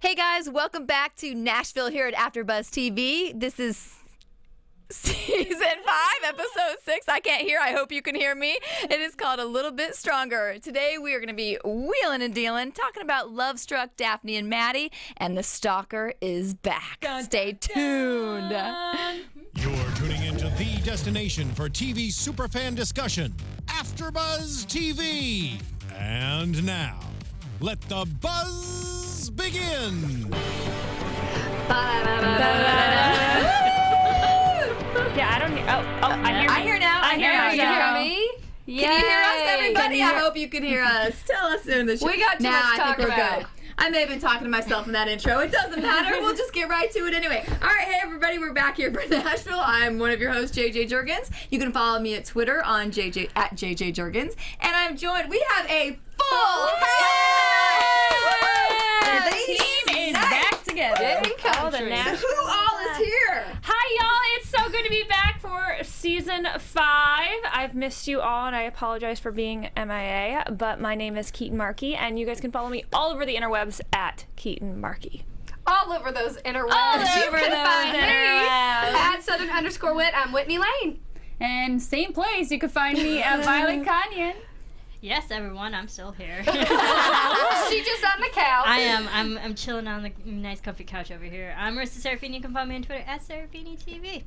Hey guys, welcome back to Nashville here at AFTERBUZZ TV. This is Season 5, Episode 6. I can't hear. I hope you can hear me. It is called A Little Bit Stronger. Today we are going to be wheeling and dealing, talking about love-struck Daphne and Maddie, and the stalker is back. Stay tuned. You're tuning into the destination for TV superfan discussion, AFTERBUZZ TV. And now, let the buzz begin. Yeah, I don't hear. I hear me. I hear now. Can you hear me? Can you hear us, everybody? I hope you can hear us. Tell us in the show. We got too much to talk about. Good. I may have been talking to myself in that intro. It doesn't matter. We'll just get right to it anyway. All right, hey, everybody. We're back here for Nashville. I'm one of your hosts, JJ Jurgens. You can follow me at Twitter on at JJ Jurgens. And I'm joined. We have a full house. The team is back together. So who all is here? Hi, y'all. It's so good to be back for Season 5. I've missed you all, and I apologize for being MIA, but my name is Keetin Marchi, and you guys can follow me all over the interwebs at Keetin Marchi. All over those interwebs. All You over can those find me interwebs. at Southern_Wit. I'm Whitney Lane. And same place, you can find me at Violet Kanian. Yes, everyone, I'm still here. She just on the couch. I am. I'm chilling on the nice comfy couch over here. I'm Marisa Serafini. You can find me on Twitter at SerafiniTV.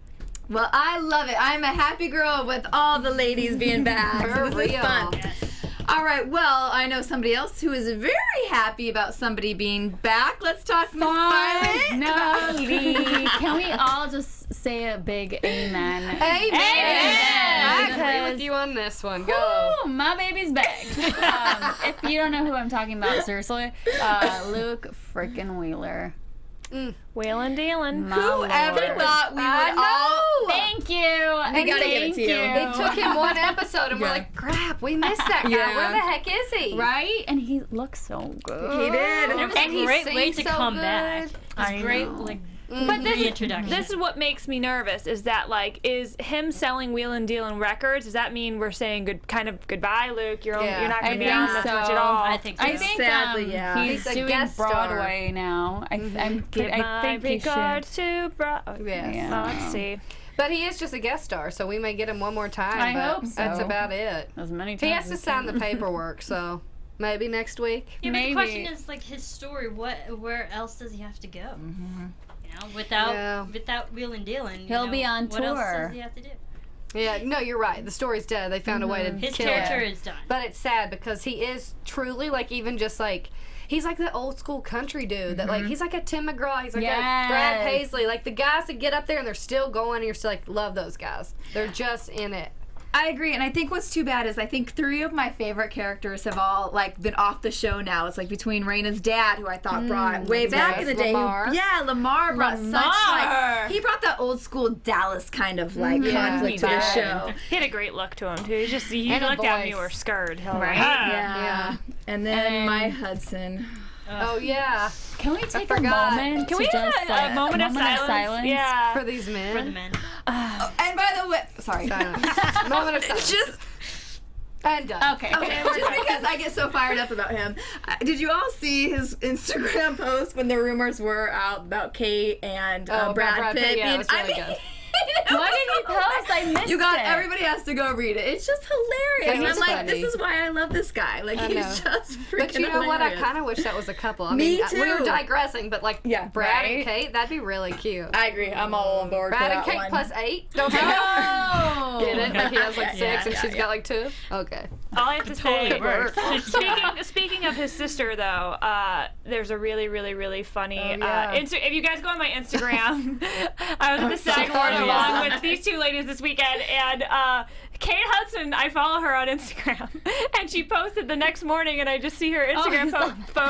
Well, I love it. I'm a happy girl with all the ladies being back. For So this is real. fun. Yes. All right, well, I know somebody else who is very happy about somebody being back. Let's talk Miss Violet. No, can we all just say a big amen? Amen. I agree Because- with you on this one. Go. Ooh, my baby's back. If you don't know who I'm talking about, seriously, Luke frickin' Wheeler. Wheelin' dealin'. My Whoever Lord. thought we would all... Thank you. We gotta give it to you. It took him one episode, and we're like, crap, we missed that guy. Yeah. Where the heck is he? Right? And he looks so good. He did. It was And a he great way sings to so come good. back. It was I great, know. like, But reintroduction. this is what makes me nervous, is that, like, is him selling Wheelin' Dealin' records, does that mean we're saying goodbye, Luke? You're Yeah. you're not going I to be think on this much at all. I think so. I think Sadly, yeah. he's He's a doing guest star. Broadway now. I Give I my think he should. regards to Yes. Yeah. Let's see. But he is just a guest star, so we may get him one more time. I but hope so. That's about it. As many times He has to as sign the can. paperwork, so maybe next week. Yeah, but Maybe. the question is, like, his story. Where else does he have to go? You know, without wheeling dealing, He'll be on what else tour. does he have to do? Yeah, no, you're right. The story's dead. They found a way to His kill character it. is done. But it's sad because he is truly, like, even just like, he's like the old school country dude that, like, he's like a Tim McGraw, he's like a Brad Yes. Paisley, like the guys that get up there and they're still going, and you're still like, love those guys. They're just in it. I agree, and I think what's too bad is I think 3 of my favorite characters have all like been off the show now. It's like between Rayna's dad, who I thought brought way back in the day. Lamar. Lamar brought such like he brought that old school Dallas kind of like conflict to the did. show. He had a great look to him, too. You And a looked at him, you voice. were scared. Right? Yeah. And then my Hudson. Oh, yeah. Can we take a forgot. moment? Can to we have just, a moment of silence? Yeah. For these men. For the men. And by the way, sorry. Silence. Moment of silence. Just And done. Okay. just because I get so fired up about him. Did you all see his Instagram post when the rumors were out about Kate and about Brad Pitt? Yeah, it was really good. What did he post? I missed You got it. everybody has to go read it. It's just hilarious. And It I'm is like, funny. this is why I love this guy. Like I he's know. just freaking But you know what? I hilarious. kind of wish that was a couple. I Me mean, we were too. digressing, but like Yeah, Brad right? and Kate, that'd be really cute. I agree. I'm all on board Brad for and that Kate one. plus 8. Don't you Oh. get it? Like he has like 6 Yeah, and yeah, she's yeah. got like 2. Okay. All I have to say, Totally works. speaking of his sister, though, there's a really, really, really funny. yeah. If you guys go on my Instagram, I was at the SAG Awards along with these 2 ladies this weekend, and Kate Hudson, I follow her on Instagram, and she posted the next morning, and I just see her Instagram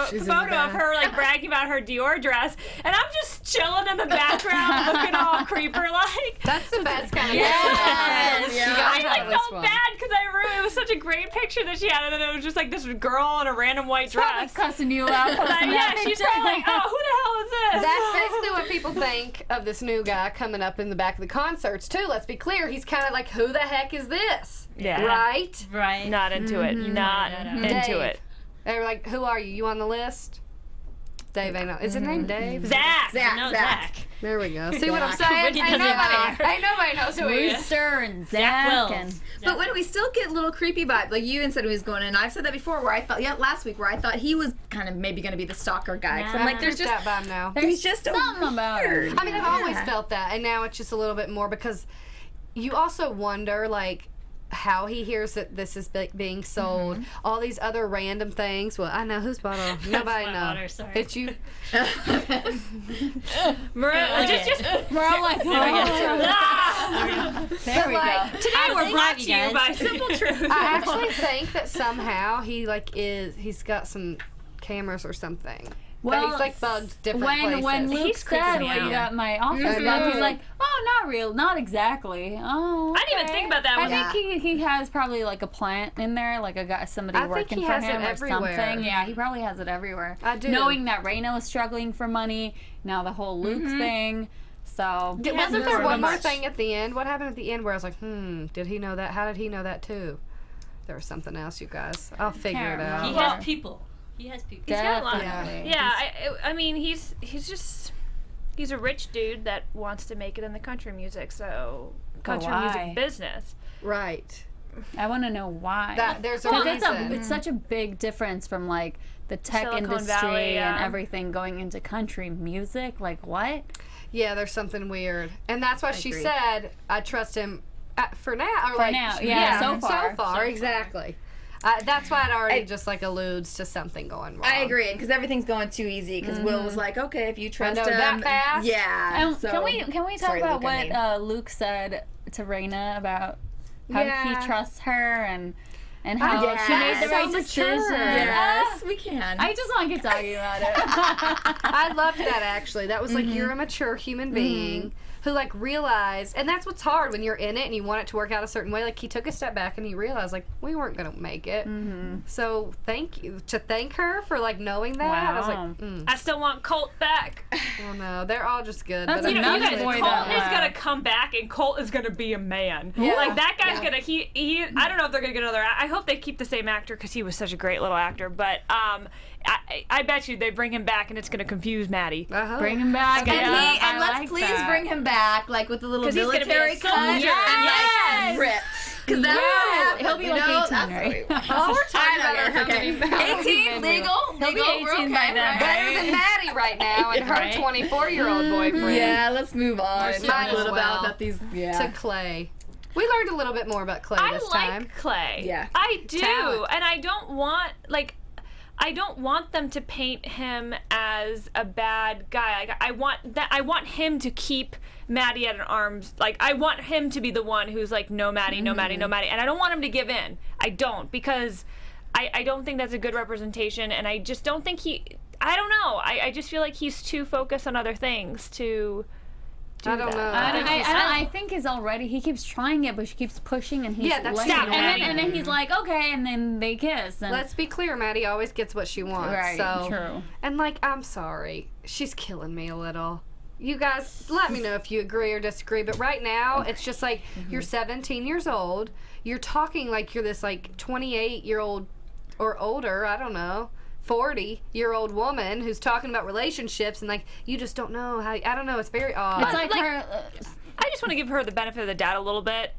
She's in the photo back. of her like bragging about her Dior dress, and I'm just chilling in the background, looking all creeper-like. That's the best kind of Yes. You Yeah. gotta I have like this felt one. bad because it was such a great picture that she had, and then it was just like this girl in a random white Probably dress. cussing you out. posting Yeah, that she's picture. probably like, oh, who the hell is this? That's basically what people think of this new guy coming up in the back of the concerts too. Let's be clear, he's kind of like, who the heck is this? Yeah. Right? Right. Not into it. Not into Dave. it. They were like, who are you? You on the list? Dave ain't. Is his name Dave? Zach. No, Zach. There we go. See what I'm saying? Whitney doesn't care. Ain't nobody knows who he is. Rooster and Zach Zach Wills. and But when we still get little creepy vibe, like you said, he was going in. I've said that before, where I thought, last week, where I thought he was kind of maybe going to be the stalker guy. 'Cause I'm like, there's just that vibe now. he's just something about her. I mean, I've always felt that, and now it's just a little bit more because you also wonder, like, how he hears that this is being sold. All these other random things. Well, I know whose bottle. Nobody my knows. water, sorry. It's you. Maria, just We're all like, there we go. today we're brought you to you guys. by Simple Truth. I actually think that somehow he's got some cameras or something. But he's like bugged different places. When Luke He's creeping said me when out. you got my office Mhm. bug, he's like, oh, not exactly. Oh, I didn't even think about that. I think he has probably like a plant in there, like a guy, somebody I think working he for has it him or everywhere. something. Yeah, he probably has it everywhere. I do. Knowing that Rayna was struggling for money, now the whole Luke thing. So Wasn't there so one more much. thing at the end? What happened at the end where I was like, did he know that? How did he know that too? There was something else, you guys. I'll figure it out. He has people. He has people. He's got a lot. Definitely. Yeah, I mean, he's a rich dude that wants to make it in the country music. So country why? music business. Right. I want to know why. There's a Because reason. it's such a big difference from like the tech Silicon industry Valley, and yeah. everything going into country music. Like what? Yeah, there's something weird. And that's why she agree. said, I trust him for now. Or For like, now, yeah, so far. So far, exactly. That's why it already just like alludes to something going wrong. I agree, because everything's going too easy. Because Will was like, okay, if you trust know him, that fast? yeah. And so, can we talk sorry, about Luke, I what mean. Luke said to Rayna about how Yeah. he trusts her and how yes. she made the So right mature. decision? Yes, we can. I just want to get talking about it. I loved that actually. That was like you're a mature human being who like realized, and that's what's hard when you're in it and you want it to work out a certain way. Like he took a step back and he realized like we weren't gonna make it. So thank her for like knowing that. I was Wow. like, I still want Colt back. oh no, they're all just good. That's but You enough know, you guys, boy Colt that is way. gonna come back, and Colt is gonna be a man. Yeah. Like that guy's gonna he. I don't know if they're gonna get another. I hope they keep the same actor because he was such a great little actor. But I bet you they bring him back, and it's gonna confuse Maddie. Bring him back. And, yeah, and I let's like please that. bring him back, like with the little 'Cause he's gonna be a military soldier. cut Yes. and like ripped. Because that's Yes. what happened. He'll be you like know? 18, That's right? what we- Oh, we're talking about her it. Okay. how many 18, legal. He'll be Legal, 18 we're okay, by then, right? Better than Maddie right now and her Right. 24-year-old boyfriend. Yeah, let's move on. Might Talk a as little well. about these. Yeah. To Clay. We learned a little bit more about Clay I this like time. Clay. Yeah. I do, Talent. and I don't want them to paint him as a bad guy. Like I want him to keep Maddie at an arm's, like I want him to be the one who's like, no Maddie, no Maddie, no Maddie, and I don't want him to give in. I don't, because I don't think that's a good representation, and I just don't think I don't know. I just feel like he's too focused on other things to do I don't that. know. I think he's already. He keeps trying it, but she keeps pushing, and he's Yeah, that's like, Stop, Maddie. and then he's like, okay, and then they kiss. And Let's be clear, Maddie always gets what she wants. Right, So, true. And like, I'm sorry, she's killing me a little. You guys, let me know if you agree or disagree. But right now, it's just like you're 17 years old. You're talking like you're this like 28-year-old or older. I don't know. 40-year-old woman who's talking about relationships and like you just don't know how. I don't know. It's very odd. It's like her. I just want to give her the benefit of the doubt a little bit.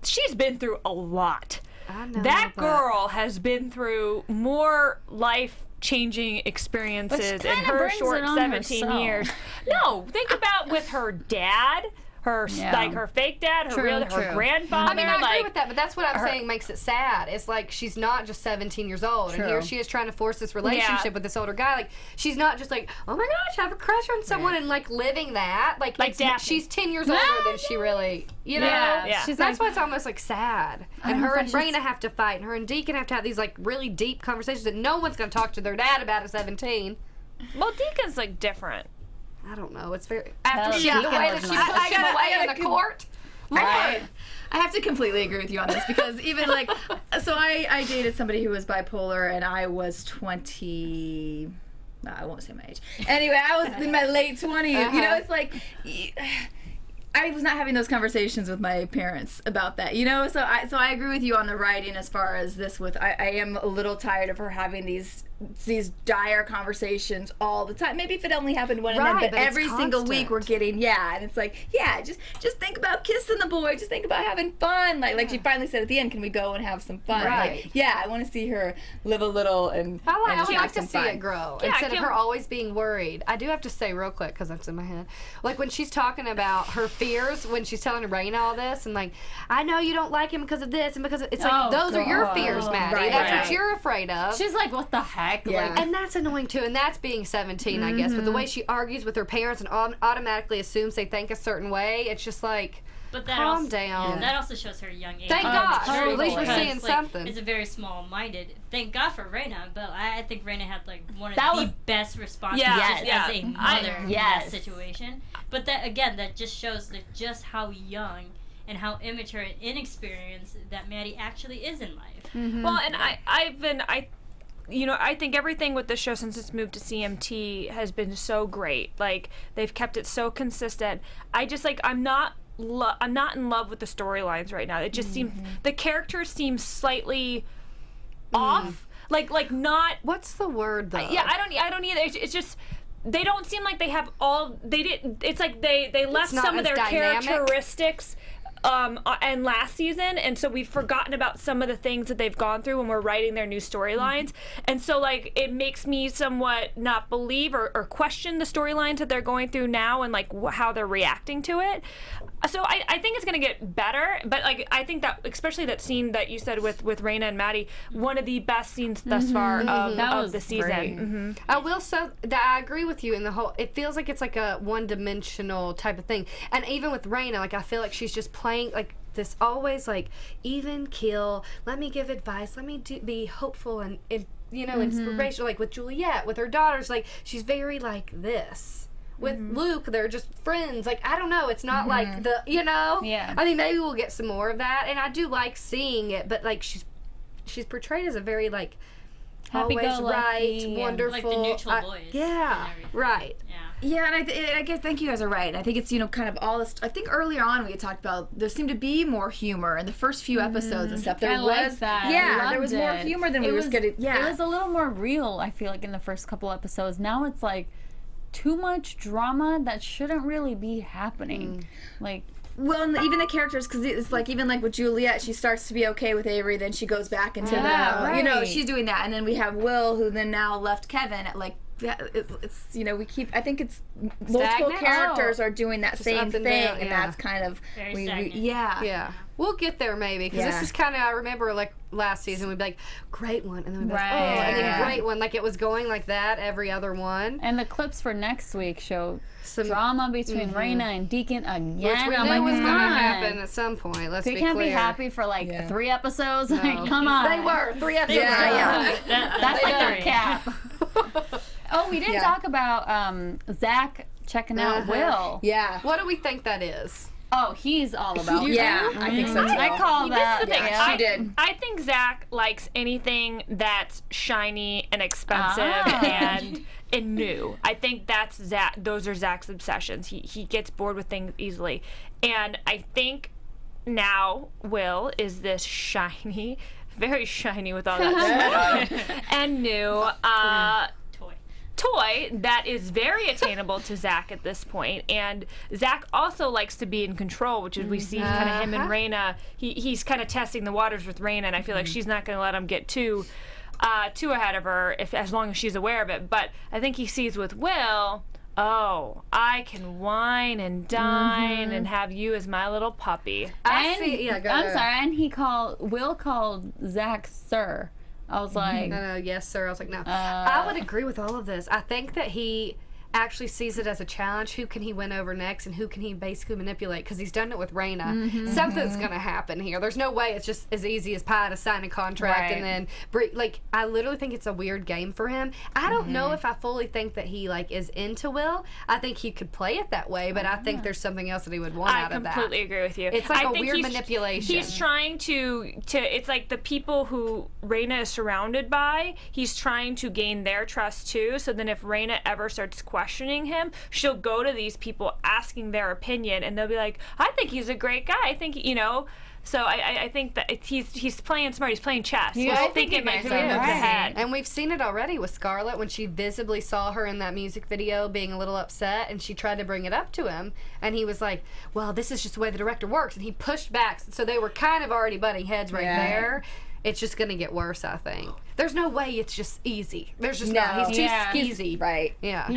She's been through a lot. I know, That but- girl has been through more life-changing experiences in kinda her brings short it on 17 herself. years. No, think about with her dad, Yeah. like her fake dad, True, her true. grandfather. I mean, I agree like, with that, but that's what I'm saying makes it sad. It's like she's not just 17 years old, and here True. she is trying to force this relationship Yeah. with this older guy. Like, she's not just like, oh my gosh, I have a crush on someone, and like living that. Like Daphne. she's 10 years older than she really, you know. Yeah, yeah. She's That's like, why it's almost like sad. And don't her know and if I should- Rayna have to fight, and her and Deacon have to have these like really deep conversations that no one's going to talk to their dad about at 17. well, Deacon's like different. I don't know. It's very after Hell, she, the Deacon way was that she not. pushed him away in gotta the court. Right. I have to completely agree with you on this because even like, so I dated somebody who was bipolar and I was 20. No, I won't say my age. Anyway, I was in my late 20s. You know, it's like. I was not having those conversations with my parents about that, you know. So I agree with you on the writing as far as this. With I am a little tired of her having these these dire conversations all the time. Maybe if it only happened one and Right, then, but but it's every single week constant. we're getting, and it's like, just think about kissing the boy, just think about having fun. Like she finally said at the end, can we go and have some fun? Right. Like, I want to see her live a little and I would just like have to some see fun. it grow Yeah, instead of Kim- her always being worried. I do have to say real quick because that's in my head. Like when she's talking about her fears, when she's telling Rayna all this, and like, I know you don't like him because of this and because of, it's like Oh, those are your God. fears, Maddie. Right, That's right. what you're afraid of. She's like, what the heck? Yeah. Like, And that's annoying too, and that's being 17, I guess. But the way she argues with her parents and automatically assumes they think a certain way, it's just like, But that calm also, down. That also shows her young age. Thank God. totally. At least we're Because, seeing like, something. It's a very small-minded. Thank God for Rayna, but I think Rayna had like one of That the was- best responses Yes. as Yeah. a mother in that Yes. situation. But that again, that just shows that just how young and how immature and inexperienced that Maddie actually is in life. Well, and I think everything with the show since it's moved to CMT has been so great. Like they've kept it so consistent. I just I'm not in love with the storylines right now. It just seems the characters seem slightly off. Like not. What's the word though? Yeah, I don't either. It's just they don't seem like they have all. They didn't. It's like they left not some of as their dynamic. characteristics. And last season, and so we've forgotten about some of the things that they've gone through when we're writing their new storylines, and so like it makes me somewhat not believe or question the storylines that they're going through now and like how they're reacting to it. So I think it's gonna get better, but like I think that especially that scene that you said with Rayna and Maddie, one of the best scenes thus far That of was the season. great. I will say that I agree with you in the whole. It feels like it's like a one-dimensional type of thing, and even with Rayna, like I feel like she's just playing like this always like even kill. Let me give advice. Let me be hopeful and inspirational. Like with Juliette, with her daughters, like she's very like this. With Luke, they're just friends. Like I don't know. It's not like the Yeah. I think maybe we'll get some more of that, and I do like seeing it. But like she's portrayed as a very like. Always right, Happy-go-lucky and- wonderful. Like the neutral voice Yeah, and everything. right. Yeah. Yeah, and I guess think you guys are right. And I think it's kind of all this. I think earlier on we had talked about there seemed to be more humor in the first few episodes and stuff. There I was liked that. yeah, I there was loved more it. humor than we It were was getting. Yeah, It was a little more real, I feel like, in the first couple episodes. Now it's like too much drama that shouldn't really be happening. Like, well, and even the characters, because it's like even like with Juliette, she starts to be okay with Avery, then she goes back into Yeah, right. she's doing that, and then we have Will, who then now left Kevin at like. Yeah, it's we keep. I think it's multiple Stagnant? characters are doing that same up thing, and down, and yeah. that's kind of Very stagnant. Yeah, we'll get there maybe because Yeah. this is kind of I remember like last season we'd be like great one and then we'd be like Right. oh and then Yeah. great one like it was going like that every other one. and the clips for next week show Some drama between Rayna and Deacon again. which we I'm knew like, was come going to on. happen at some point. Let's We be can't clear. be happy for like Yeah. 3 episodes. Like, come on. They were 3 episodes. Yeah. That's like their three. cap. Oh, we didn't Yeah. talk about Zach checking out Will. yeah. What do we think that is? Oh, he's all about it. Yeah, I think so too. I call that. This is the thing. Yeah, she did. I think Zach likes anything that's shiny and expensive Ah. and new. I think that's Zach. Those are Zach's obsessions. He gets bored with things easily, and I think now Will is this shiny, very shiny with all that stuff, and new toy that is very attainable to Zach at this point. And Zach also likes to be in control, which is we see kind of him and Rayna. He's kind of testing the waters with Rayna, and I feel like she's not going to let him get too ahead of her as long as she's aware of it. But I think he sees with Will, oh, I can wine and dine and have you as my little puppy. I see. Yeah, go I'm ahead. sorry, and Will called Zach Sir. I was like, No, yes, sir. I was like, no. I would agree with all of this. I think that he actually sees it as a challenge. Who can he win over next, and who can he basically manipulate? Because he's done it with Rayna. Something's going to happen here. There's no way it's just as easy as pie to sign a contract and then I literally think it's a weird game for him. I don't know if I fully think that he like is into Will. I think he could play it that way, but I think there's something else that he would want out of that. I completely agree with you. It's like I a think weird he's- manipulation. He's trying to it's like the people who Rayna is surrounded by, he's trying to gain their trust too. So then if Rayna ever starts questioning him, she'll go to these people asking their opinion, and they'll be like, I think he's a great guy. I think, So I think that he's playing smart. He's playing chess. Yeah, He's I think thinking you like guys who are moves right. ahead. And we've seen it already with Scarlett when she visibly saw her in that music video being a little upset, and she tried to bring it up to him, and he was like, well, this is just the way the director works, and he pushed back. So they were kind of already butting heads right there. It's just going to get worse, I think. There's no way it's just easy. There's just not. He's too skeezy. Right. Yeah.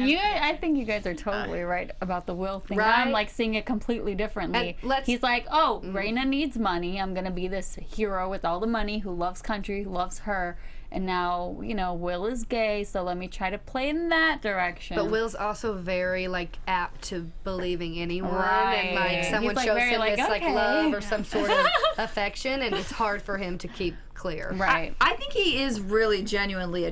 I think you guys are totally right about the Will thing. Right? I'm like seeing it completely differently. And He's like, oh, Rayna needs money. I'm gonna be this hero with all the money who loves country, who loves her. And now, you know, Will is gay, so let me try to play in that direction. But Will's also very, like, apt to believing anyone. Right. And, like, someone He's, like, shows very, him like, this, like, okay. love or some sort of affection, and it's hard for him to keep clear. Right. I think he is really genuinely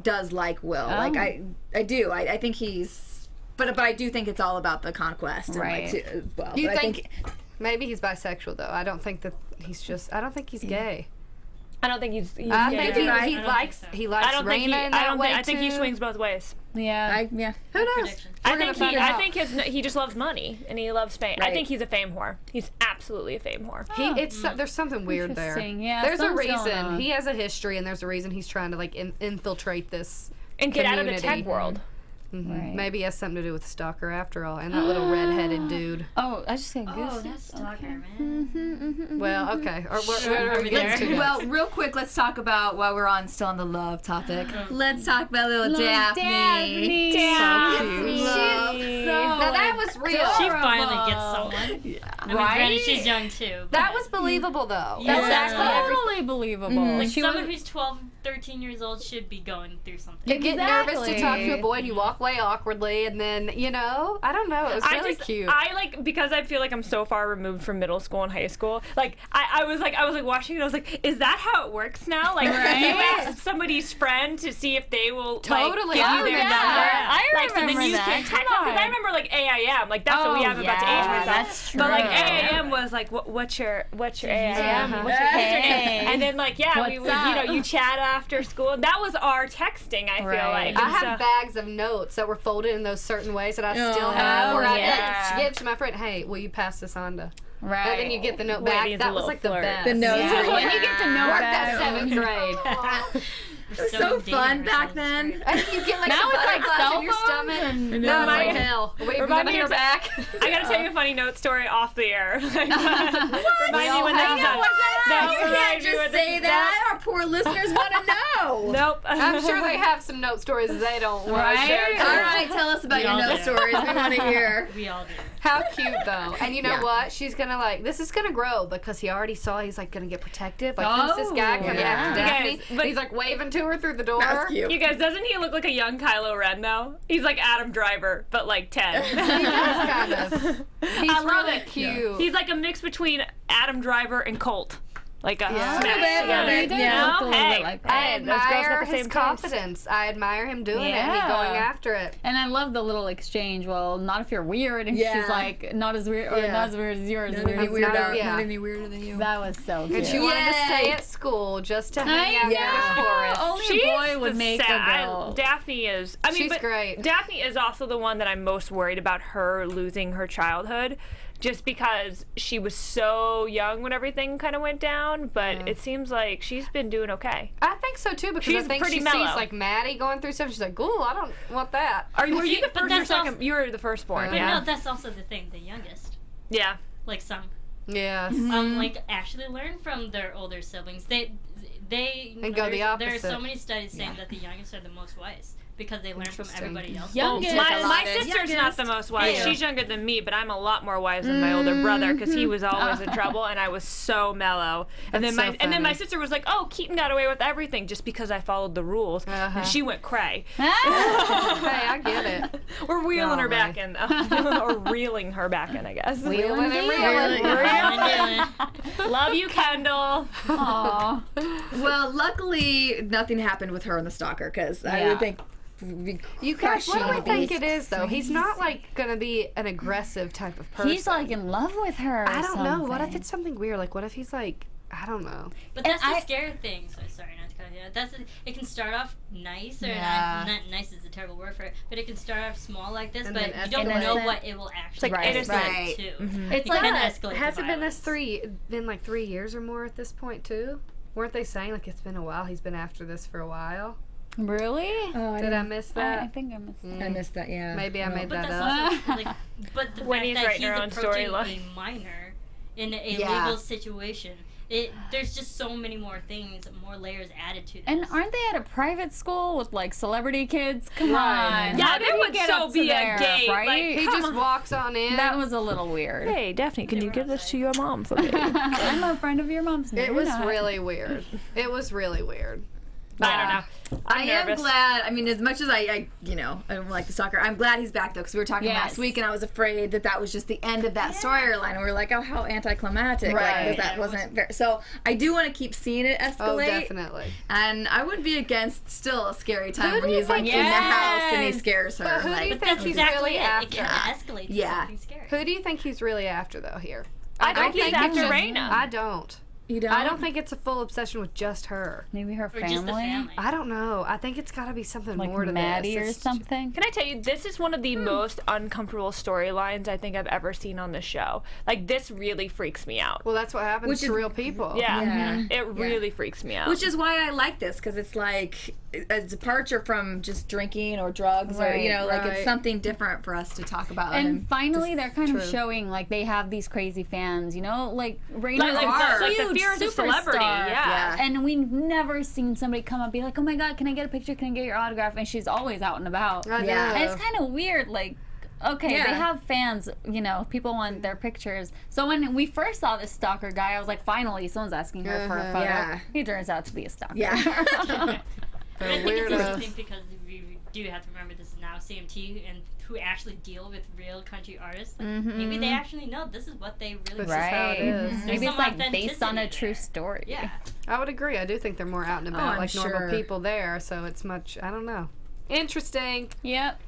does like Will. Like I do. I think he's, but I do think it's all about the conquest. And Right. like, too, as well. You But I think maybe he's bisexual, though. I don't think that he's just, I don't think he's gay. I don't think he's I gay. think he I don't likes, think so. he likes I don't think he. Rayna in I that don't way, think. I think he too. swings both ways. Yeah. yeah. Who knows? Prediction. I think he just loves money and he loves fame. I Right. think he's a fame whore. He's absolutely a fame whore. There's something weird there. Interesting. Yeah, There's a something's going reason. on. He has a history, and there's a reason he's trying to, like, infiltrate this And get out of the community. tech world. Right. Maybe it has something to do with the stalker after all, and that little redheaded dude. Oh, I just got Oh, goosebumps. that's stalker, man. Well, okay. Or where are we Let's- getting to? Well, real quick, let's talk about while we're still on the love topic. Let's talk about little Daphne. Daphne. So cute. She's Now that was real. She finally gets someone. I mean, granted, she's young too. That but- was believable, though. Yeah. That's actually Totally believable. Like She someone was, who's 12, 13 years old should be going through something. You get nervous to talk to a Exactly. boy and you walk away awkwardly, and then, you know, I don't know. It was really cute. I like, because I feel like I'm so far removed from middle school and high school. Like I was watching it. I was like, is that how it works now? Like you ask somebody's friend to see if they will Totally. like, give Oh, you their yeah. number. I Like, so then remember you that. can text Come them. 'Cause I on. remember like AIM. Like that's what we have about to age yeah, myself. that's But like true. AIM was like, what's your AIM? What's your Hey. name? And then like we would up? you chat after school. That was our texting. I feel Right. like. I And have so- bags of notes that were folded in those certain ways that I still have. Where yeah. I give to my friend, hey, will you pass this on to? right. And then you get the note back. Whitney's a That was little like the flirt. best. The notes. Yeah, when you get to know Worked that. that 7th grade. It was so fun back then. And you get like Now the it's like butterflies cell in your phones stomach. and- No, it's like Remind- hell. Wait, remind remind me me of- back. I gotta tell you a funny note story off the air. Remind me when hang this is out with done. You can't just say that. Our poor listeners want to know. Nope. I'm sure they have some note stories they don't want to Right? share. too. All right, tell us about We your all note do. stories. We want to hear. We all do. How cute though. And you know Yeah. what? She's gonna this is gonna grow because he already saw he's like gonna get protective. Like who's this guy coming yeah. after Daphne? You guys, but- He's like waving to her through the door. That's cute. You guys, doesn't he look like a young Kylo Ren though? He's like Adam Driver, but like 10. He does kind of. He's I love really it. cute. He's like a mix between Adam Driver and Colt. Like a Yeah. smash A little bit, together. He does Yeah. look a little Hey. bit like I that. those girls got admire the his same taste. confidence. I admire him doing it and he Yeah. going after it. And I love the little exchange. Well, not if you're weird. And Yeah. she's like, not as weird, or Yeah. not as weird as yours. Not any Weird. weirder, yeah. not any weirder than you. That was so cute. And she wanted to stay Yay. at school just to hang out yeah. with Horace. Only She's a boy would the make a girl. Daphne is. I mean, She's but great. Daphne is also the one that I'm most worried about her losing her childhood, just because she was so young when everything kind of went down. But it seems like she's been doing okay. I think so too because She's I think pretty she mellow. sees like Maddie going through stuff. She's like, "Ooh, I don't want that." Were you the But first or that's second? also- You were the firstborn. But Yeah. no, that's also the thing. The youngest, Yeah. like some, Yes. like actually learn from their older siblings. They And go the There are opposite. so many studies saying that the youngest are the most wise because they learn from Interesting. everybody else. Youngest. My sister's not the most wise. Yeah. She's younger than me, but I'm a lot more wise than my older brother because he was always in trouble and I was so mellow. And then That's so my funny. sister was like, "Oh, Keetin got away with everything just because I followed the rules." Uh-huh. And she went cray. Hey, I get it. We're wheeling her Golly. back in, though. Or reeling her back in, I guess. Wheeling and reeling. Love you, Kendall. Aw. Well, luckily, nothing happened with her and the stalker because I Yeah. would think. You guys, what do we crushing. think it is though? He's not like gonna be an aggressive type of person. He's like in love with her. Or I don't know. What if something. it's something weird? Like, what if he's like, I don't know. But that's And the I- scary thing. So sorry not to cut It can start off nice, or Yeah. not nice is a terrible word for it, but it can start off small like this, And but then you don't escalate. know what it will actually like innocent. Right. to. It's It like can that. escalate to Has it been violence. been like 3 years or more at this point too? Weren't they saying like it's been a while? He's been after this for a while. Really? Oh, Did I miss that? I think I missed that. I missed that. Yeah. Maybe I made But that that's up. also like, but the When fact he's that writing he's her own approaching storyline. a minor in a Yeah. legal situation, there's just so many more things, more layers added to this. And aren't they at a private school with like celebrity kids? Come Right. on. Yeah, How there did he would get so up to be a there, gate, right? like, He just walks on in. That was a little weird. Hey, Daphne, can you give this to your mom for me? I'm a friend of your mom's. No, It you're was not. really weird. It was really weird. I don't know. I am nervous. glad. I mean, as much as I don't like the stalker, I'm glad he's back though, because we were talking last Yes. week, and I was afraid that was just the end of that storyline. And we were like, oh, how anticlimactic! Right. Like, that wasn't very. So I do want to keep seeing it escalate. Oh, definitely. And I wouldn't be against still a scary time Who when do you he's like think in the Yes. house and he scares her. But who do like, you But think that's he's exactly really it. after? It can escalate to Yeah. something scary. Who do you think he's really after though here? I think he's it's after just- Rayna. I don't. you don't? I don't think it's a full obsession with just her. Maybe her Or family. just the family. I don't know. I think it's got to be something Like more to Maddie this. or It's- something. Can I tell you, this is one of the most uncomfortable storylines I think I've ever seen on the show. Like, this really freaks me out. Well, that's what happens Which to is- real people. Yeah, Yeah. it really freaks me out. Which is why I like this, because it's like a departure from just drinking or drugs, or Right, like right. it's something different for us to talk about. And finally, they're kind of true. showing like they have these crazy fans, like Rayna like the huge fear of the superstar. celebrity, yeah. And we've never seen somebody come up and be like, "Oh my God, can I get a picture? Can I get your autograph?" And she's always out and about. I know. Yeah. And it's kind of weird, like. Okay, Yeah. they have fans, people want their pictures. So when we first saw this stalker guy, I was like, finally, someone's asking her for a photo. Yeah. He turns out to be a stalker. Yeah. But I think it's weirdo. interesting because we do have to remember this is now CMT and who actually deal with real country artists. Like, maybe they actually know this is what they really This is how it is. There's Maybe it's some like based on a authenticity true there. story. Yeah. I would agree. I do think they're more out and about, I'm like normal sure. people there. So it's much. I don't know. Interesting. Yep.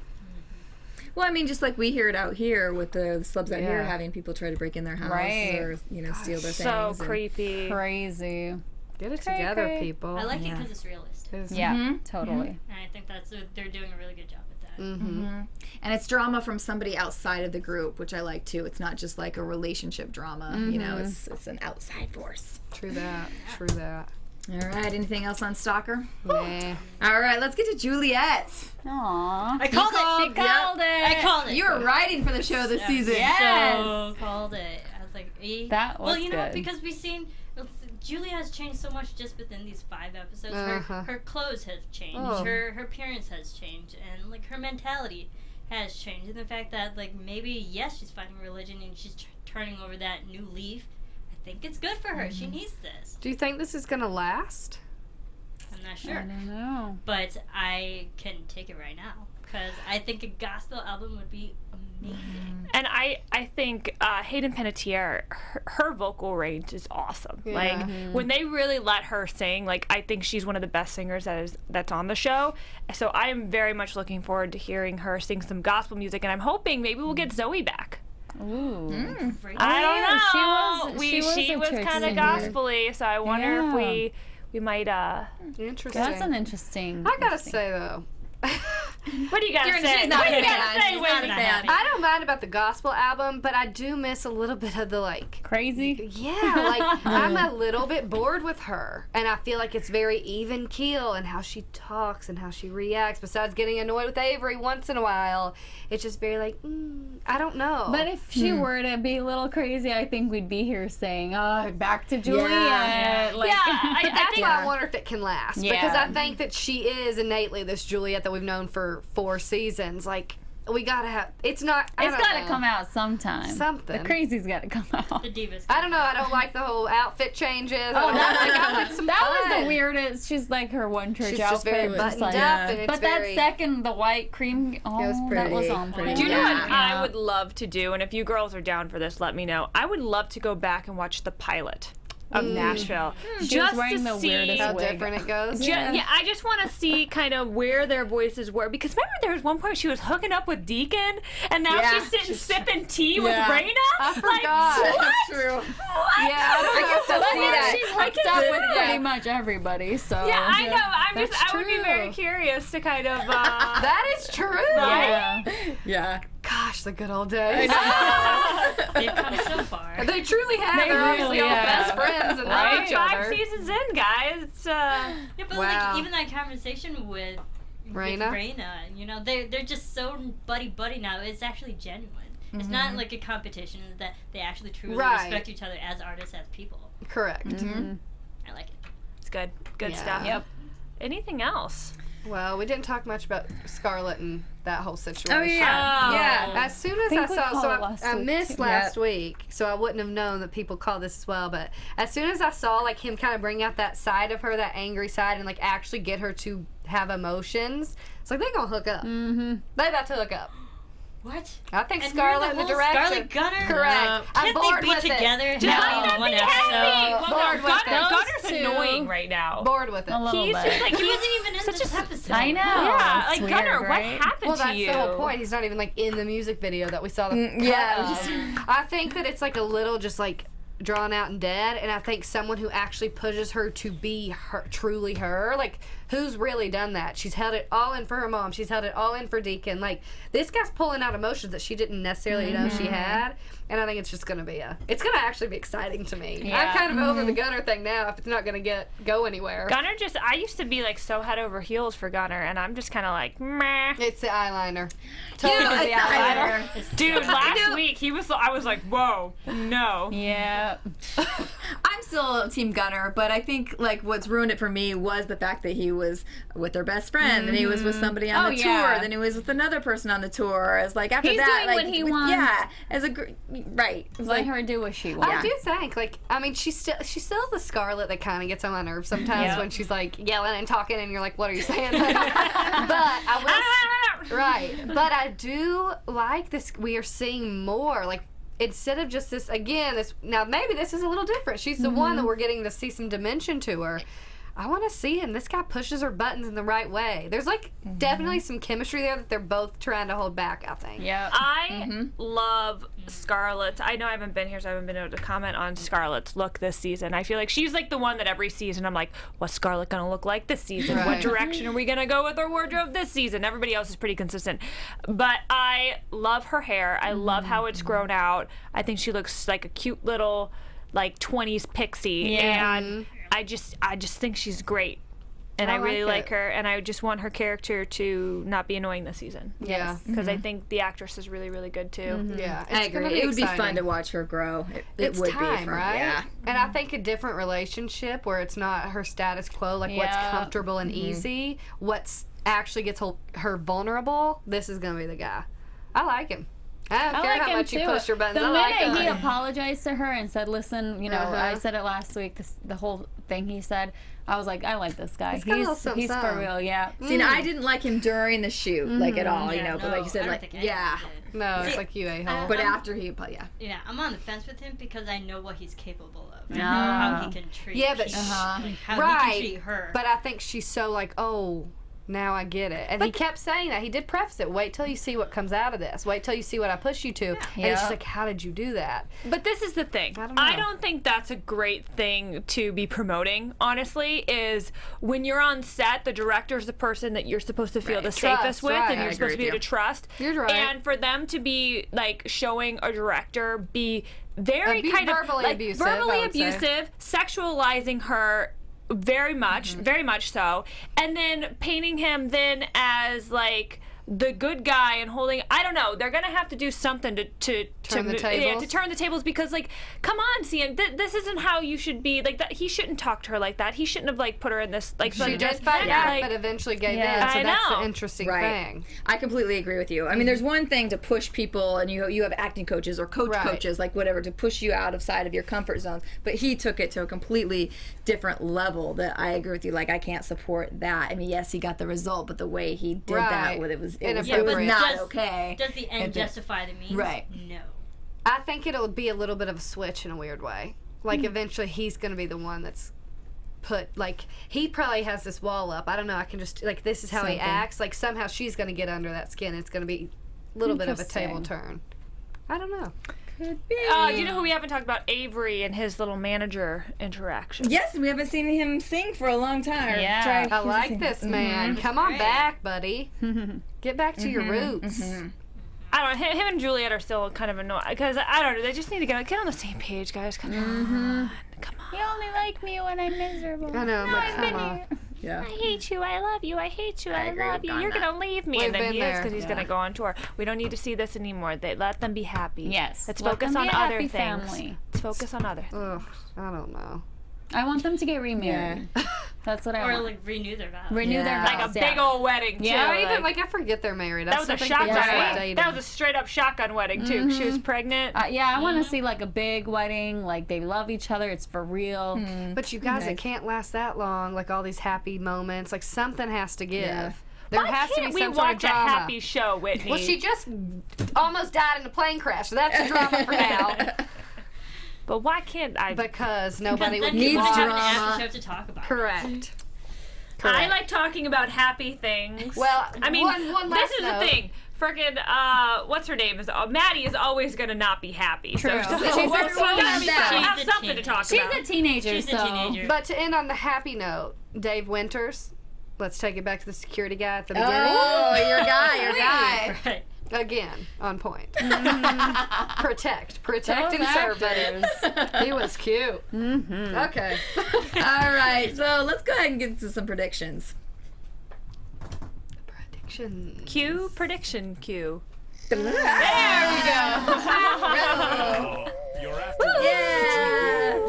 Well, I mean, just like we hear it out here with the slubs out here Yeah. having people try to break in their house Right. or steal their so things. and- creepy. Crazy. Get it Cray, together, cray. people. I like it Yeah. because it's realistic. It's- Yeah, totally. And I think they're doing a really good job with that. And it's drama from somebody outside of the group, which I like too. It's not just like a relationship drama. It's an outside force. True that. True that. All right. Anything else on Stalker? Nah. All right. Let's get to Juliette. Aww. I called it. She called it. I called it. You were writing for the show this season. Yes. So called it. I was like, That was well, you know, good. because we've seen Julia has changed so much just within these 5 episodes. Her clothes have changed. Oh. Her appearance has changed, and like her mentality has changed. And the fact that like maybe yes, she's finding religion and she's turning over that new leaf. I think it's good for her. She needs this. Do you think this is gonna last? I'm not I sure, don't know. but I can take it right now because I think a gospel album would be amazing. And I think Hayden Panettiere, her vocal range is awesome. Yeah. Like when they really let her sing, like I think she's one of the best singers that's on the show. So I am very much looking forward to hearing her sing some gospel music, and I'm hoping maybe we'll get Zoe back. Ooh. Great. I don't yeah, know. she was a church kind of singer. gospel-y, so I wonder if Yeah. we might. Interesting. That's an interesting. I gotta say though, What do you gotta say? she's not What do a you gotta fan. say, She's not a Whitney? fan. I don't mind about the gospel album, but I do miss a little bit of the like. Crazy. Yeah, like I'm a little bit bored with her, and I feel like it's very even keel and how she talks and how she reacts. Besides getting annoyed with Avery once in a while, it's just very like I don't know. But if she were to be a little crazy, I think we'd be here saying, "Oh, back to Juliet." Yeah. Like, But that's why I wonder if it can last. Yeah. Because I think that she is innately this Juliet that we've known for 4 seasons. Like, we gotta have. It's not. I it's don't got to know. come out sometime. Something. The crazy's got to come out. The divas. I don't know. I don't like the whole outfit changes. Oh, I want some that was fun. the weirdest. She's like her one church She's outfit. just very was buttoned like, up, and it's but very. that second, the white cream. Oh, was that was pretty. on pretty. Do you know Yeah. what I would love to do? And if you girls are down for this, let me know. I would love to go back and watch the pilot of Nashville. She was wearing the weirdest How wig. different it goes. Yeah, I just want to see kind of where their voices were, because remember there was one point she was hooking up with Deacon, and now Yeah. she's sitting sipping tea with Rayna. I forgot. Like, what? That's true. What? Yeah, I can still see that. She's hooked up with pretty much everybody, so. Yeah, I know. I would be true. very curious to kind of. That is true. Right? Yeah. Gosh, the good old days. They've come so far. They truly have. They They're obviously really all have. best friends and love each 5 other. seasons in, guys. It's Yeah, but Wow. like even that conversation with Rayna, you know, they're just so buddy now. It's actually genuine. It's not like a competition. It's that they actually truly Right. respect each other as artists, as people. Correct. I like it. It's good. Good Yeah. stuff. Yep. Anything else? Well, we didn't talk much about Scarlett and that whole situation. Oh, yeah. Oh. Yeah. As soon as think I we saw, called so it last I week, missed too. last week, so I wouldn't have known that people call this as well. But as soon as I saw like him kind of bring out that side of her, that angry side, and like actually get her to have emotions, it's like they're gonna hook up. Mm-hmm. They about to hook up. What? I think And Scarlett and the whole director. Scarlett Gunner. Correct. I'm Can't bored they be with it. together? Just Not let in one them be happy. episode. Well, Bored no, with Gunner, those Gunner's two. annoying right now. Bored with it. A little He's bit. just like He wasn't even in such this a episode. I know. Yeah, It's like weird, Gunner, right? what happened Well, to that's you? the whole point. He's not even like in the music video that we saw. Yeah. I think that it's like a little just like drawn out and dead, and I think someone who actually pushes her to be her, truly her, like who's really done that. She's held it all in for her mom. She's held it all in for Deacon. Like this guy's pulling out emotions that she didn't necessarily know she had, and I think it's just gonna be it's gonna actually be exciting to me. Yeah. I'm kind of over the Gunner thing now. If it's not gonna go anywhere, Gunner I used to be like so head over heels for Gunner, and I'm just kind of like, meh. it's the eyeliner. You know, Totally the it's the eyeliner. eyeliner. Dude, last week I was like, whoa, no. Yeah. I'm still Team Gunner, but I think like what's ruined it for me was the fact that he was with their best friend, then he was with somebody on Oh, the yeah. tour, then he was with another person on the tour. As like after He's that, doing like what he with- wants. Yeah, as a right. It was Let like her do what she wants. I do think, like, I mean, she's still the Scarlet that kind of gets on my nerves sometimes Yeah. when she's like yelling and talking, and you're like, "What are you saying?" But I will, right? But I do like this. We are seeing more, like. Instead of just this, again, this now maybe this is a little different. She's the one that we're getting to see some dimension to her. I want to see him. This guy pushes her buttons in the right way. There's like definitely some chemistry there that they're both trying to hold back, I think. Yeah. I love Scarlett's. I know I haven't been here, so I haven't been able to comment on Scarlett's look this season. I feel like she's like the one that every season I'm like, what's Scarlett gonna look like this season? What Right. direction are we gonna go with her wardrobe this season? Everybody else is pretty consistent. But I love her hair. I love how it's grown out. I think she looks like a cute little like 20s pixie. Yeah. And I just think she's great. And I I really like like it. her, and I just want her character to not be annoying this season. Yeah. Because I think the actress is really, really good too. Yeah. I It's gonna agree. It would be fun exciting. to watch her grow. It It's would time, be fun. right? Yeah. And I think a different relationship where it's not her status quo, like what's Yeah. comfortable and easy, what's actually gets her vulnerable. This is gonna be the guy. I like him. I don't I care like how him much too. you push your buttons. The I like minute he him. apologized to her and said, "Listen, you know, I Uh-huh. said it last week. The whole thing he said, I was like, I like this guy. He's got a little something, He's for something. real. Yeah. See, now, I didn't like him during the shoot, like at all, you know. But like you said, I don't like think anyone yeah. did. No, it's See, like you a-hole. But after he, but yeah. Yeah, I'm on the fence with him because I know what he's capable of. I know Ah. how he can treat. Yeah, but people, Uh-huh. like, how he right. can treat her. But I think she's so like, oh, now I get it. And he kept saying that. He did preface it. Wait till you see what comes out of this. Wait till you see what I push you to. And it's Yeah. just like, how did you do that? But this is the thing. I don't know. think that's a great thing to be promoting, honestly, is when you're on set, the director's the person that you're supposed to feel the Trust, safest with right. and I you're agree supposed to be with able to trust. You're right. And for them to be like showing a director be very kind verbally of like, abusive, I verbally would say. abusive, sexualizing her very much so, and then painting him then as like the good guy and holding, I don't know, they're gonna have to do something to Turn the yeah, tables? to turn the tables, because like, come on, Cian, this isn't how you should be like that. He shouldn't talk to her like that. He shouldn't have like put her in this like She sudden- did fight yeah, back, like, but eventually gave Yeah. in. So I that's know. the interesting Right. thing. I completely agree with you. I mean, there's one thing to push people, and you have acting coaches or Right. coaches, like whatever, to push you outside of your comfort zones. But he took it to a completely different level that I agree with you. Like, I can't support that. I mean, yes, he got the result, but the way he did Right. that, it was Inappropriate. not does, okay. Does the end And justify the means? Right. No. I think it'll be a little bit of a switch in a weird way. like eventually he's gonna be the one that's put, like, he probably has this wall up. I don't know. I can just, like, this is how he acts. Like, somehow she's gonna get under that skin. It's gonna be a little bit of a table turn. I don't know. Could be. You know who we haven't talked about? Avery and his little manager interaction. Yes, we haven't seen him sing for a long time. Yeah. I like this man. Come on back, buddy. Get back to your roots. I don't know. Him and Juliette are still kind of annoying because I don't know. They just need to get on the same page, guys. Come on. You only like me when I'm miserable. I know, but come on. Yeah. I hate you. I love you. I hate you. I agree love with you. You're Ghana. gonna leave me, We've and then been he is there. because he's gonna go on tour. We don't need to see this anymore. They let them be happy. Yes. Let's Let focus them on be a other happy things. family. Let's focus on other things. Ugh, I don't know. I want them to get remarried. That's what I Or want. like renew their vows. Renew their Yeah. vows. Like a big old wedding, too. Yeah, Or even, like, I forget they're married. that was a shotgun. Right? That was a straight up shotgun wedding too. She was pregnant. Yeah, I want to see like a big wedding. Like they love each other. It's for real. But you guys, it can't last that long. Like, all these happy moments. Like, something has to give. Yeah. There Why has to can't be we some sort of watch a drama. happy show, Whitney? Well, she just almost died in a plane crash, so that's a drama for now. But why can't I? Because nobody would Then Needs people have an drama. after show to talk about. Correct. I like talking about happy things. Well, I mean, one this last is note. the thing. Frickin', what's her name? Maddie is always gonna not be happy. True. So She's we're a gonna teenager. have She's a something to talk She's about. a teenager. She's so a teenager. But to end on the happy note, Dave Winters. Let's take it back to the security guy at the beginning. Oh, your guy. Right. Again, on point. Mm-hmm. Protect Those and serve, actors. buddy. He was cute. Okay. All right, so let's go ahead and get to some predictions. Prediction. Q prediction Q. There we go. You're after Yeah.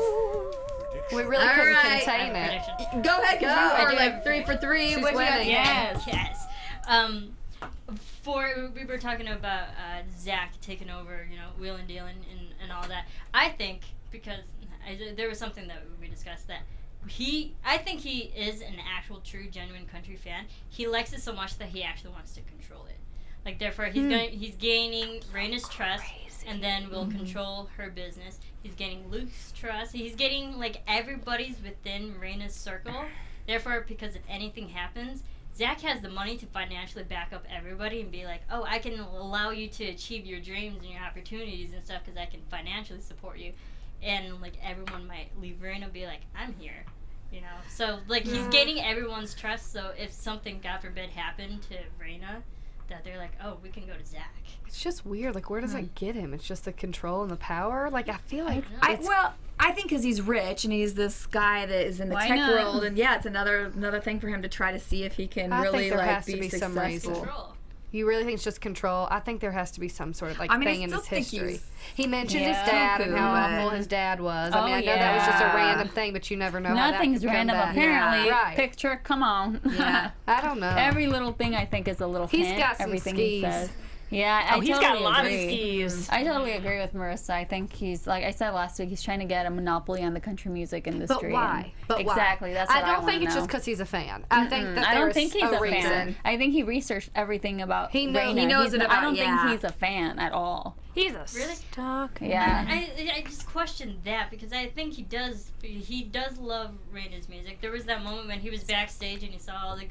We really All couldn't right. contain it. Prediction. Go ahead, because you I are do. like 3 for 3. She's What you got? winning. yes. Yes. We were talking about Zach taking over, wheeling, dealing, and all that. I think because there was something that we discussed that I think he is an actual, true, genuine country fan. He likes it so much that he actually wants to control it. Like, therefore, he's gaining Rayna's trust, and then will control her business. He's gaining Luke's trust. He's getting like everybody's within Rayna's circle. Therefore, because if anything happens, Zach has the money to financially back up everybody and be like, oh, I can allow you to achieve your dreams and your opportunities and stuff because I can financially support you. And, like, everyone might leave Rayna and be like, I'm here, So, like, he's gaining everyone's trust, so if something, God forbid, happened to Rayna, that they're like, oh, we can go to Zach. It's just weird. Like, where does that get him? It's just the control and the power? Like, I feel like... I think because he's rich and he's this guy that is in the Why tech not? world, and yeah, it's another thing for him to try to see if he can I think really there like has to be be some successful. reason. Control. You really think it's just control? I think there has to be some sort of, like, I mean, I thing in still his think history. he's He mentions Yeah. his dad and how Cuckoo, awful but- his dad was. Oh, I mean, I know that was just a yeah. random thing, but you never know how that Nothing's could come random, back. apparently. Yeah. Right. Picture, come on. Yeah. I don't know. Every little thing I think is a little He's hint. got some Everything skis. he says. Yeah, I He's totally got a lot agree. of skis. I totally agree with Marissa. I think he's, like I said last week, he's trying to get a monopoly on the country music industry. But why? and- exactly. That's what I don't think wanna it's know. just because he's a fan. I think that I don't there's think he's a reason. fan. I think he researched everything about He knows- Rayna. he knows He's it not- about- I don't yeah. think he's a fan at all. He's a Really? stalker. Yeah. I just question that because I think he does love Rayna's music. There was that moment when he was backstage and he saw all the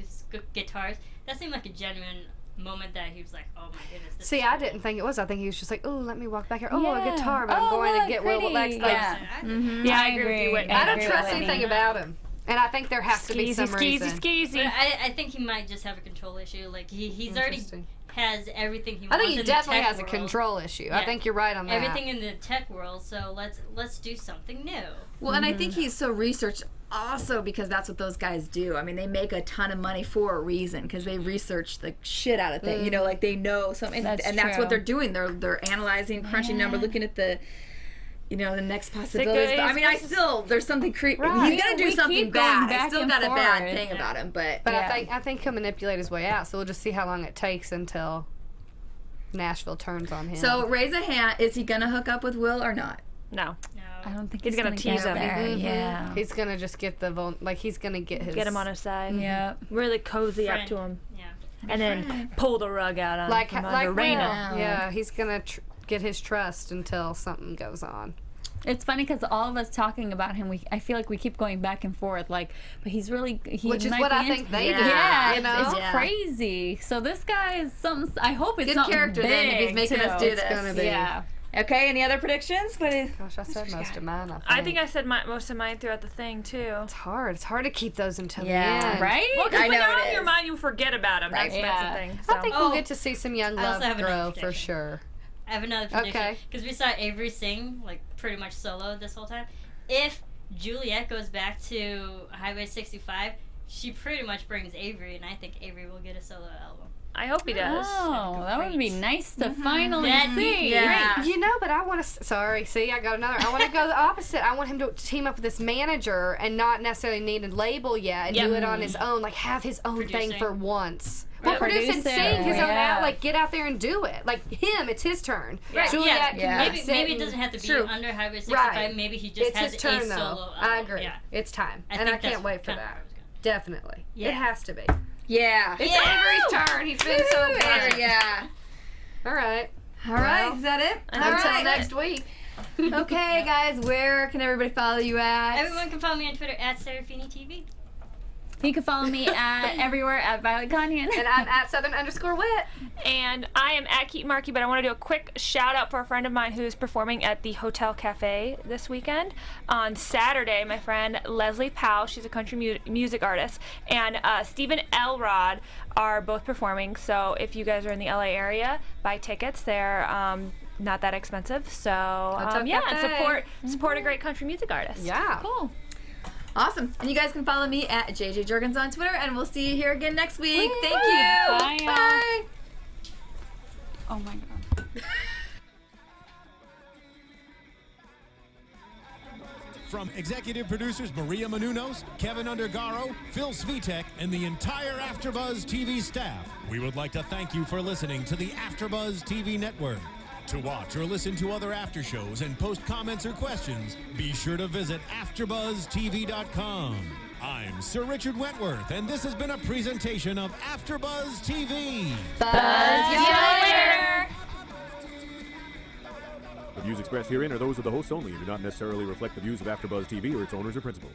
guitars. That seemed like a genuine moment that he was like, oh my goodness. This See, is I cool. didn't think it was. I think he was just like, oh, let me walk back here. Oh, Yeah. a guitar, but I'm Oh, going to look, get Will pretty. backstage. Yeah. Yeah, I agree with you, Whitney. I don't agree trust with anything Whitney. about him. And I think there has to be some reason. Skeezy. But I think he might just have a control issue. Like he's already Interesting. has everything he I wants. think he in definitely the tech has a world. control issue. I Yeah. think you're right on that. Everything in the tech world. So let's do something new. Well, and I think he's so researched also because that's what those guys do. I mean, they make a ton of money for a reason because they research the shit out of things. You know, like they know something, That's and that's true. what they're doing. They're analyzing, crunching number, looking at the. The next possibilities. But, I mean, there's something Right. He's gonna do We something keep going bad. I back still and got a bad forward. thing about him, but But Yeah. I think he'll manipulate his way out. So we'll just see how long it takes until Nashville turns on him. so raise a hand. Is he gonna hook up with Will or not? No. I don't think He's gonna tease get him. there. Mhm. Yeah. he's gonna just get he's gonna get his Get him on his side. Yeah. Really cozy up Friend. to him. Yeah. And then pull the rug out on like from like under Rayna. Will. Yeah, he's gonna get his trust until something goes on. It's funny because all of us talking about him, I feel like we keep going back and forth, like, but he's really, Which is what I think they do. Yeah, you know? it's crazy. So this guy is something. I hope it's Good something character big then if he's making us do too. this. gonna be. Yeah. Okay, any other predictions? Gosh, I said most of mine. I think I said most of mine throughout the thing too. It's hard. It's hard to keep those until Yeah. the end. Right? Well, because I when know they're it on your is. mind, you forget about them. That's Yeah. the thing. I So. think we'll get to see some young I also love have another grow for prediction. sure. I have another prediction. Okay. Because we saw Avery sing, like, pretty much solo this whole time. If Juliette goes back to Highway 65, she pretty much brings Avery, and I think Avery will get a solo album. I hope he does. Oh, that would be Great. nice to finally That'd be see. Yeah. You know, but I want to. Sorry, see, I got another. I want to go the opposite. I want him to team up with this manager and not necessarily need a label yet, and do it on his own. Like have his own thing Producing. for once. Well, Right. produce and Producer, sing his own yeah. out. Like get out there and do it. Like him, it's his turn. Right. Juliette can Yeah. Maybe, sit maybe it and- doesn't have to be True. under Highway 65. Right. Maybe he just It's has his turn a though. solo I album. agree. Yeah. It's time, I and think I can't that's wait for kinda that. where I was going. Definitely, Yeah. it has to be. Yeah. It's Yeah. Avery's turn. He's been so good. Yeah. All right. All right, Well, is that it? I All think Until right. next week. Okay, guys, where can everybody follow you at? Everyone can follow me on Twitter at Serafini TV. You can follow me everywhere at Violet Kanian. And I'm at Southern_Wit. And I am at Keetin Marchi, but I want to do a quick shout out for a friend of mine who's performing at the Hotel Cafe this weekend. On Saturday, my friend Leslie Powell, she's a country music artist, and Stephen Elrod are both performing. So if you guys are in the LA area, buy tickets. They're not that expensive. So Hotel yeah, Cafe. support a great country music artist. Yeah. Cool. Awesome. And you guys can follow me at JJ Jurgens on Twitter, and we'll see you here again next week. Thank you. Bye, y'all. Bye. Oh my God. From executive producers Maria Menounos, Kevin Undergaro, Phil Svitek, and the entire AfterBuzz TV staff, we would like to thank you for listening to the AfterBuzz TV network. To watch or listen to other after shows and post comments or questions, be sure to visit AfterBuzzTV.com. I'm Sir Richard Wentworth, and this has been a presentation of AfterBuzz TV. Buzz you later. The views expressed herein are those of the hosts only and do not necessarily reflect the views of AfterBuzz TV or its owners or principals.